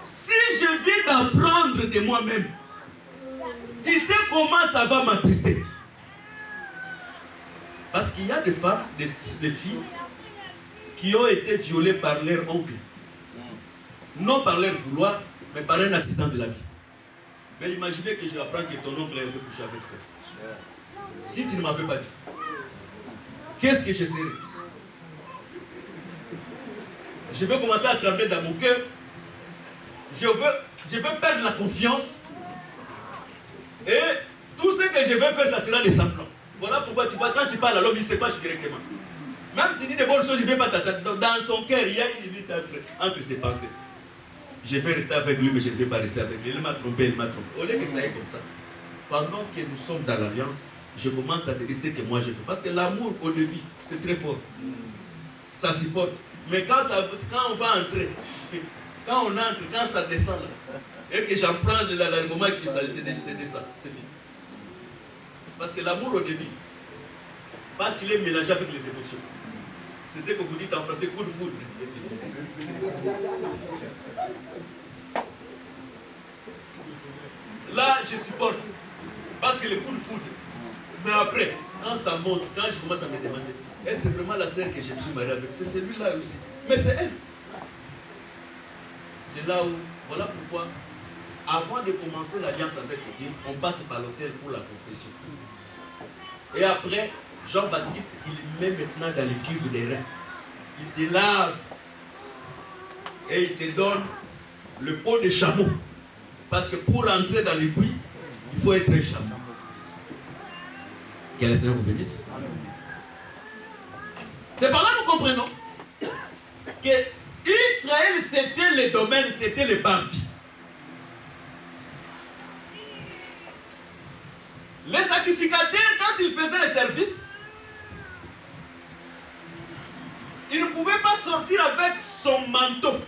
Si je viens d'apprendre de moi-même, tu sais comment ça va m'attrister. Parce qu'il y a des femmes, des filles, qui ont été violées par leur oncle. Non par leur vouloir, mais par un accident de la vie. Mais imaginez que je apprends que ton oncle avait couché avec toi. Si tu ne m'avais pas dit, qu'est-ce que je serais? Je vais commencer à trembler dans mon cœur. Je veux perdre la confiance. Et tout ce que je vais faire, ça sera des semblants. Voilà pourquoi tu vois, quand tu parles à l'homme, il se fâche directement. Même tu dis des bonnes choses, je ne vais pas t'attendre. Dans son cœur, il y a une limite entre ses pensées. Je vais rester avec lui, mais je ne vais pas rester avec lui. Il m'a trompé, il m'a trompé. Au lieu que ça aille comme ça. Pendant que nous sommes dans l'alliance, je commence à te dire ce que moi je fais. Parce que l'amour, au début, c'est très fort. Ça supporte. Mais quand on va entrer, quand on entre, quand ça descend là, et que j'en prends le moment qui descend, c'est fini. Parce que l'amour au début, parce qu'il est mélangé avec les émotions. C'est ce que vous dites en français, coup de foudre. Là, je supporte. Parce que le coup de foudre. Mais après, quand ça monte, quand je commence à me demander, est-ce vraiment la sœur que je me suis mariée avec? C'est celui-là aussi. Mais c'est elle. C'est là où, voilà pourquoi, avant de commencer l'alliance avec Dieu, on passe par l'autel pour la confession. Et après, Jean-Baptiste, il met maintenant dans les cuves des reins. Il te lave. Et il te donne le pot de chameau. Parce que pour entrer dans les puits, il faut être un chameau. Que le Seigneur vous bénisse. C'est par là que nous comprenons que Israël, c'était le domaine, c'était le parvis. Les sacrificateurs, quand ils faisaient le service, ils ne pouvaient pas sortir avec son manteau.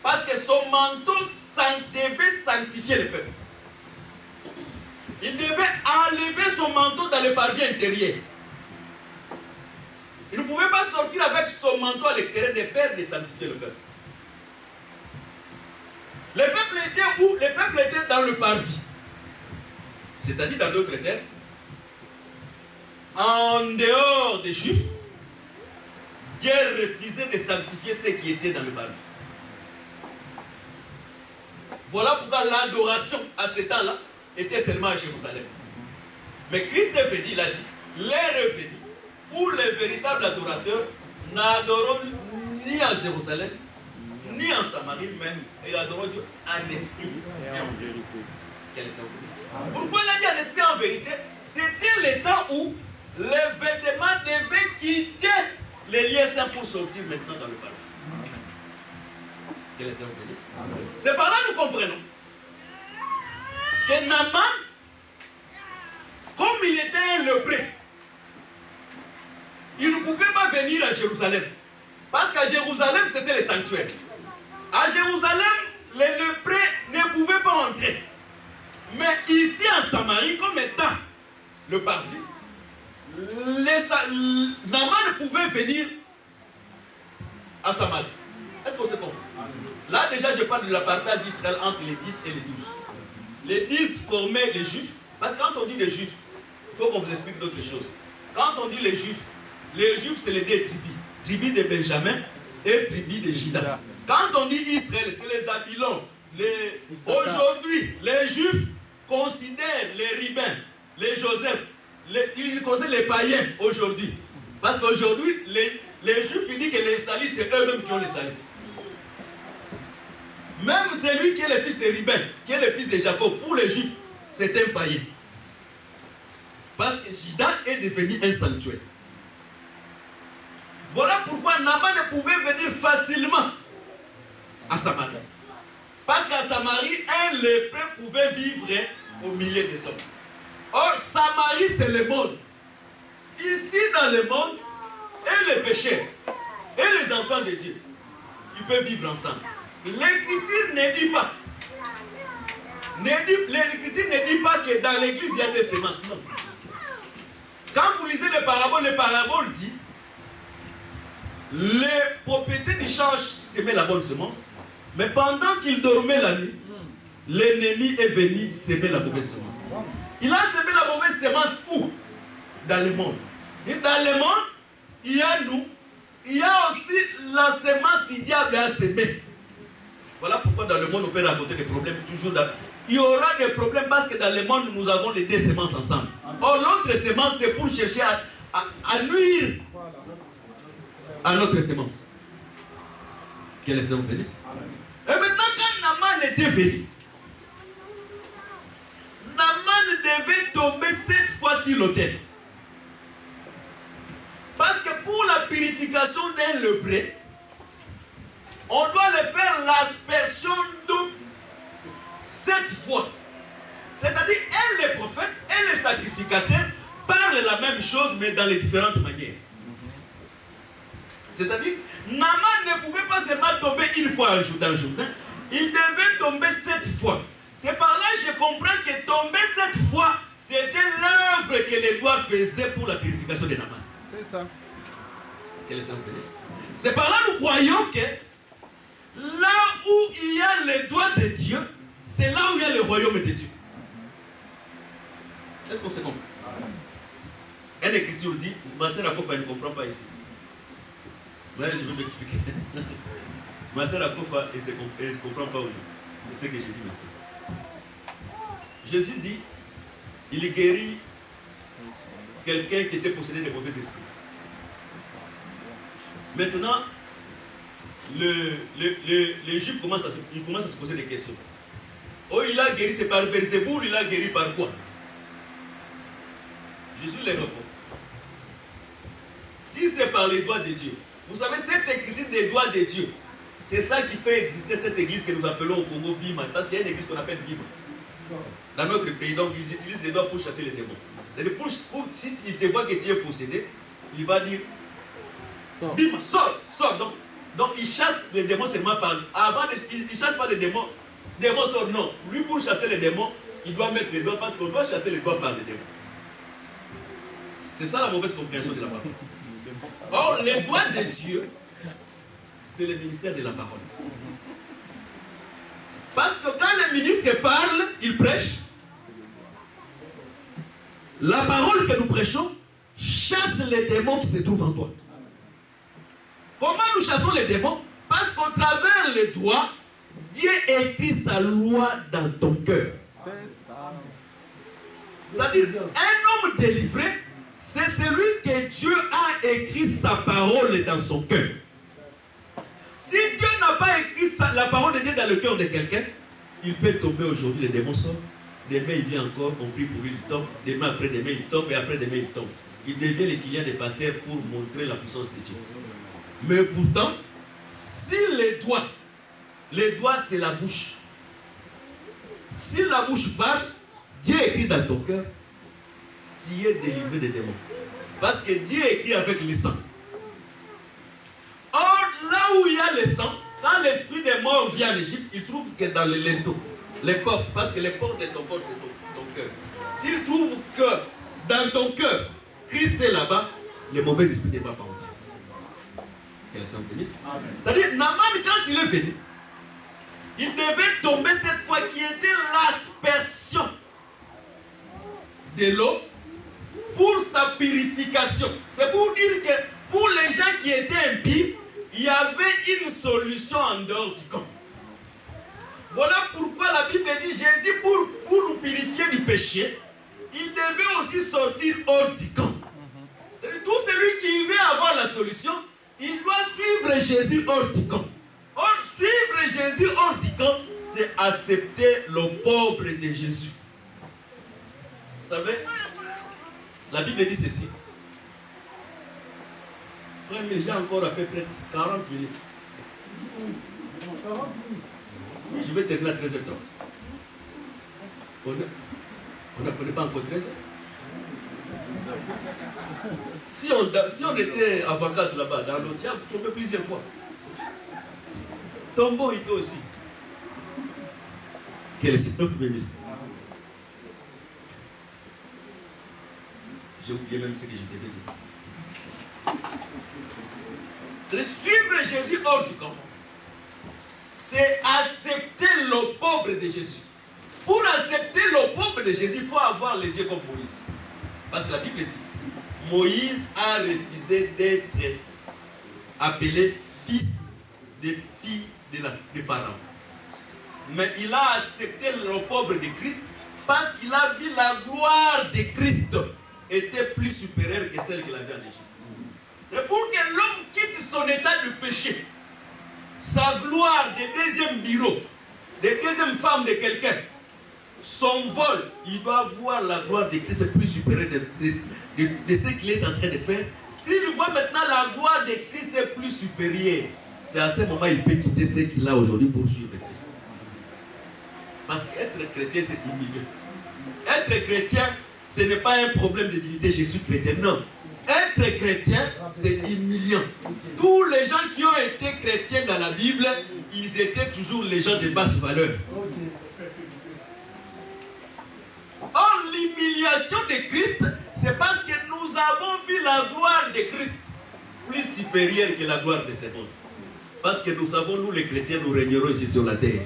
Parce que son manteau devait sanctifier le peuple. Il devait enlever son manteau dans le parvis intérieur. Il ne pouvait pas sortir avec son manteau à l'extérieur des pères de sanctifier le peuple. Le peuple était où? Le peuple était dans le parvis. C'est-à-dire dans d'autres termes, en dehors des Juifs, Dieu refusait de sanctifier ceux qui étaient dans le parvis. Voilà pourquoi l'adoration à ce temps-là était seulement à Jérusalem. Mais Christ est venu, il a dit, l'heure est venue où les véritables adorateurs n'adoreront ni en Jérusalem, ni en Samarie même, ils adoreront Dieu en esprit et en vérité. Pourquoi il a dit en esprit et en vérité? C'était le temps où les vêtements devaient quitter les liens saints pour sortir maintenant dans le parvis. Que le Seigneur vous bénisse. C'est par là que nous comprenons que Naaman il était un lépreux, il ne pouvait pas venir à Jérusalem. Parce qu'à Jérusalem, c'était le sanctuaire. À Jérusalem, les lépreux ne pouvaient pas entrer. Mais ici en Samarie, comme étant le parvis, Naaman pouvait venir à Samarie. Est-ce qu'on se comprend? Là déjà je parle de la partage d'Israël entre les 10 et les 12. Les 10 formaient les Juifs. Parce que quand on dit les Juifs, il faut qu'on vous explique d'autres choses. Quand on dit les Juifs c'est les deux tribus. Tribu de Benjamin et tribu de Juda. Quand on dit Israël, c'est les Abilons. Aujourd'hui, les Juifs considèrent les Ribins, les Joseph, ils considèrent les païens aujourd'hui. Parce qu'aujourd'hui, les Juifs, ils disent que les salis, c'est eux-mêmes qui ont les salis. Même celui qui est le fils de Ribin, qui est le fils de Jacob, pour les Juifs, c'est un païen. Parce que Juda est devenu un sanctuaire. Voilà pourquoi Naaman ne pouvait venir facilement à Samarie. Parce qu'à Samarie, un lépreux pouvait vivre au milieu des hommes. Or, Samarie, c'est le monde. Ici, dans le monde, et les pécheurs, et les enfants de Dieu, ils peuvent vivre ensemble. L'Écriture ne dit pas. L'Écriture ne dit pas que dans l'église, il y a des semences. Non. Quand vous lisez les paraboles disent les propriétaires du champ semaient la bonne semence, mais pendant qu'ils dormaient la nuit, l'ennemi est venu semer la mauvaise semence. Il a semé la mauvaise semence où? Dans le monde. Et dans le monde, il y a nous, il y a aussi la semence du diable à semer. Voilà pourquoi dans le monde on peut raconter des problèmes toujours. Il y aura des problèmes parce que dans le monde nous avons les deux semences ensemble. Or l'autre semence c'est pour chercher à nuire à notre semence. Que les Seigneur bénisse. Et maintenant quand Naaman était venu, Naaman devait tomber cette fois-ci l'autel. Parce que pour la purification d'un lépreux, on doit le faire l'aspersion d'eau 7 fois. C'est-à-dire, et les prophètes et les sacrificateurs parlent la même chose, mais dans les différentes manières. C'est-à-dire, Naaman ne pouvait pas seulement tomber une fois dans le Jourdain, il devait tomber 7 fois. C'est par là que je comprends que tomber 7 fois, c'était l'œuvre que les doigts faisaient pour la purification de Naaman. C'est ça. Que les saints bénissent. C'est par là que nous croyons que là où il y a les doigts de Dieu, c'est là où il y a le royaume de Dieu. Est-ce qu'on se comprend? Une écriture dit, ma sœur Akofa ne comprend pas ici. Là, je vais m'expliquer. Ma sœur Akofa ne comprend pas aujourd'hui. C'est ce que j'ai dit maintenant. Jésus dit, il guérit quelqu'un qui était possédé de mauvais esprits. Maintenant, les Juifs commencent à se poser des questions. Oh, il a guéri, c'est par Beelzéboul, il a guéri par quoi? Jésus les répond. Si c'est par les doigts de Dieu, vous savez, cette écriture des doigts de Dieu, c'est ça qui fait exister cette église que nous appelons au Congo Bima. Parce qu'il y a une église qu'on appelle Bima. Dans notre pays, donc ils utilisent les doigts pour chasser les démons. Si il te voit que tu es possédé, il va dire Bima, sors. Donc il chasse les démons seulement par. Avant, il ne chasse pas les démons. Démons sortent, non. Lui, pour chasser les démons, il doit mettre les doigts parce qu'on doit chasser les doigts par les démons. C'est ça la mauvaise compréhension de la parole. Or, les doigts de Dieu, c'est le ministère de la parole. Parce que quand le ministre parle, il prêche. La parole que nous prêchons chasse les démons qui se trouvent en toi. Comment nous chassons les démons? Parce qu'au travers les doigts, Dieu écrit sa loi dans ton cœur. C'est-à-dire, un homme délivré, c'est celui que Dieu a écrit sa parole dans son cœur. Si Dieu n'a pas écrit la parole de Dieu dans le cœur de quelqu'un, il peut tomber aujourd'hui, les démons sortent. Demain, il vient encore, on prie pour lui, il tombe. Demain, après-demain, il tombe. Et après-demain, il tombe. Il devient le client des pasteurs pour montrer la puissance de Dieu. Mais pourtant, si les doigts c'est la bouche. Si la bouche parle, Dieu écrit dans ton cœur. tu es délivré des démons. Parce que Dieu écrit avec le sang. Or, là où il y a le sang, quand l'esprit des morts vient en Égypte, il trouve que dans les linteaux, les portes, parce que les portes de ton corps, c'est ton cœur. S'il trouve que dans ton cœur, Christ est là-bas, les mauvais esprits ne vont pas entrer. Que le Seigneur bénisse. C'est-à-dire, Naaman, quand il est venu, il devait tomber cette fois qui était l'aspersion de l'eau pour sa purification. C'est pour dire que pour les gens qui étaient impies, il y avait une solution en dehors du camp. Voilà pourquoi la Bible dit Jésus, pour nous purifier du péché, il devait aussi sortir hors du camp. Tout celui qui veut avoir la solution, il doit suivre Jésus hors du camp. Or, suivre Jésus hors du camp, c'est accepter l'opprobre de Jésus. Vous savez, la Bible dit ceci. Frère, mais j'ai encore à peu près 40 minutes. Oui, je vais terminer à 13h30. On n'appelait pas encore 13h. Si on était en vacances là-bas, dans l'autre, il y a tombé plusieurs fois. Tombeau, il peut aussi. Quel est ce nom bénisse? J'ai oublié même ce que je devais dire. De suivre Jésus hors du camp, c'est accepter l'opprobre de Jésus. Pour accepter l'opprobre de Jésus, il faut avoir les yeux comme Moïse. Parce que la Bible dit, Moïse a refusé d'être appelé fils des filles de Pharaon. Mais il a accepté l'opprobre de Christ parce qu'il a vu la gloire de Christ était plus supérieure que celle qu'il avait en Égypte. Et pour que l'homme quitte son état de péché, sa gloire de deuxième bureau, de deuxième femme de quelqu'un, son vol, il doit voir la gloire de Christ plus supérieure de ce qu'il est en train de faire. S'il voit maintenant la gloire de Christ est plus supérieure, c'est à ce moment qu'il peut quitter ce qu'il a aujourd'hui pour suivre Christ. Parce qu'être chrétien, c'est humiliant. Être chrétien, ce n'est pas un problème de dignité, je suis chrétien. Non. Être chrétien, c'est humiliant. Tous les gens qui ont été chrétiens dans la Bible, ils étaient toujours les gens de basse valeur. Or, l'humiliation de Christ, c'est parce que nous avons vu la gloire de Christ plus supérieure que la gloire de ce monde. Parce que nous savons, nous les chrétiens, nous régnerons ici sur la terre.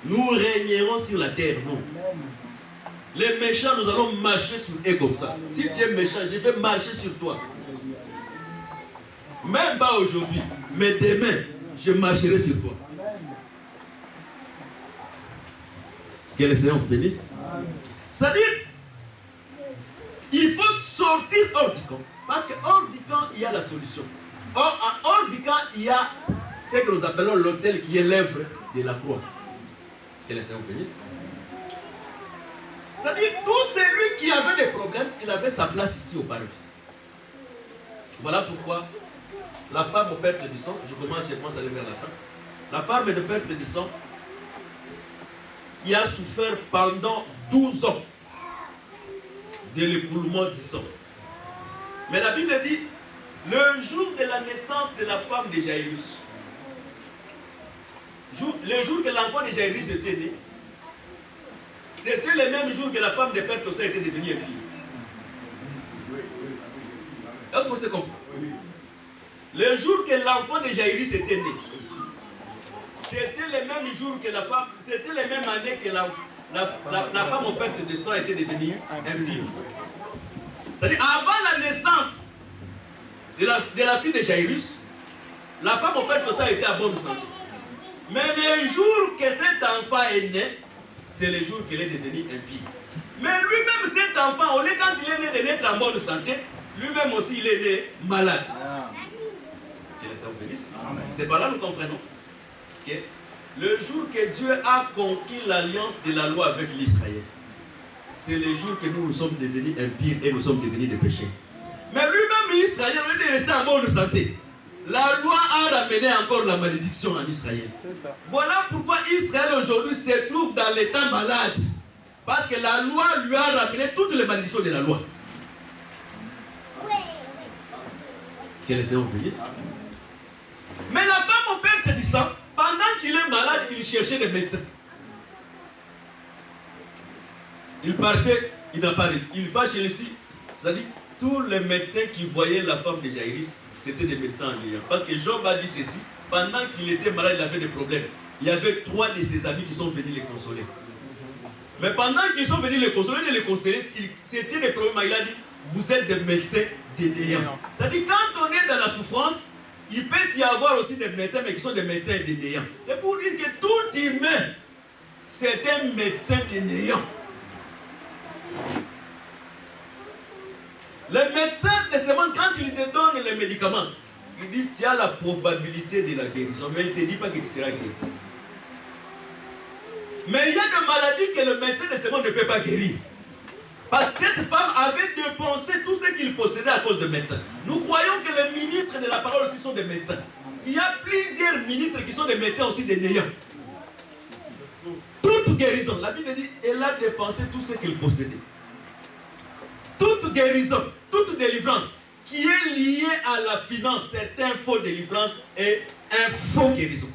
Nous régnerons sur la terre, non. Les méchants, nous allons marcher sur eux comme ça. Si tu es méchant, je vais marcher sur toi. Même pas aujourd'hui, mais demain, je marcherai sur toi. Que le Seigneur vous bénisse. C'est-à-dire, il faut sortir hors du camp. Parce que hors du camp, il y a la solution. Hors du camp, il y a ce que nous appelons l'autel qui est l'œuvre de la croix. Que le Seigneur vous bénisse. C'est-à-dire, tout celui qui avait des problèmes, il avait sa place ici au parvis. Voilà pourquoi la femme aux pertes du sang, je commence à aller vers la fin. La femme de perte du sang, qui a souffert pendant 12 ans de l'écoulement du sang. Mais la Bible dit, le jour de la naissance de la femme de Jairus, le jour que l'enfant de Jairus était né, c'était le même jour que la femme de perte au sang était devenue impie. Est-ce que vous comprenez? Le jour que l'enfant de Jairus était né, c'était le même jour que la femme, c'était les mêmes années que la femme aux pertes de sang était devenue impie. C'est-à-dire, avant la naissance de la fille de Jairus, la femme aux pertes de sang était à bonne santé. Mais le jour que cet enfant est né, c'est le jour qu'elle est devenue impie. Mais lui-même, cet enfant, au lieu quand il est né de naître en bonne santé, lui-même aussi il est né malade. Que le Seigneur bénisse. C'est par là que nous comprenons que le jour que Dieu a conquis l'alliance de la loi avec l'Israël, c'est le jour que nous sommes devenus impies et nous sommes devenus des péchés. Mais lui-même, Israël, au lieu de rester en bonne santé, la loi a ramené encore la malédiction en Israël. Voilà pourquoi Israël aujourd'hui se trouve dans l'état malade. Parce que la loi lui a ramené toutes les malédictions de la loi. Que le Seigneur vous bénisse. Mais la femme au père te dit ça, pendant qu'il est malade, il cherchait des médecins. Il partait, il n'a pas réussi. Il va chez lui. C'est-à-dire, tous les médecins qui voyaient la femme de Jaïris, c'était des médecins en lien. Parce que Job a dit ceci, pendant qu'il était malade, il avait des problèmes. Il y avait 3 de ses amis qui sont venus les consoler. Mais pendant qu'ils sont venus les consoler, c'était des problèmes. Il a dit, vous êtes des médecins des néants. C'est-à-dire, quand on est dans la souffrance, il peut y avoir aussi des médecins, mais qui sont des médecins des néants. C'est pour dire que tout humain, c'est un médecin des néants. Le médecin de ce monde, quand il te donne les médicaments, il dit, tu as la probabilité de la guérison, mais il ne te dit pas que tu seras guéri. Mais il y a des maladies que le médecin de ce monde ne peut pas guérir. Parce que cette femme avait dépensé tout ce qu'il possédait à cause de médecins. Nous croyons que les ministres de la parole aussi sont des médecins. Il y a plusieurs ministres qui sont des médecins aussi des néants. Toute guérison, la Bible dit, elle a dépensé tout ce qu'elle possédait. Toute guérison, toute délivrance qui est liée à la finance, c'est un faux délivrance et un faux guérison.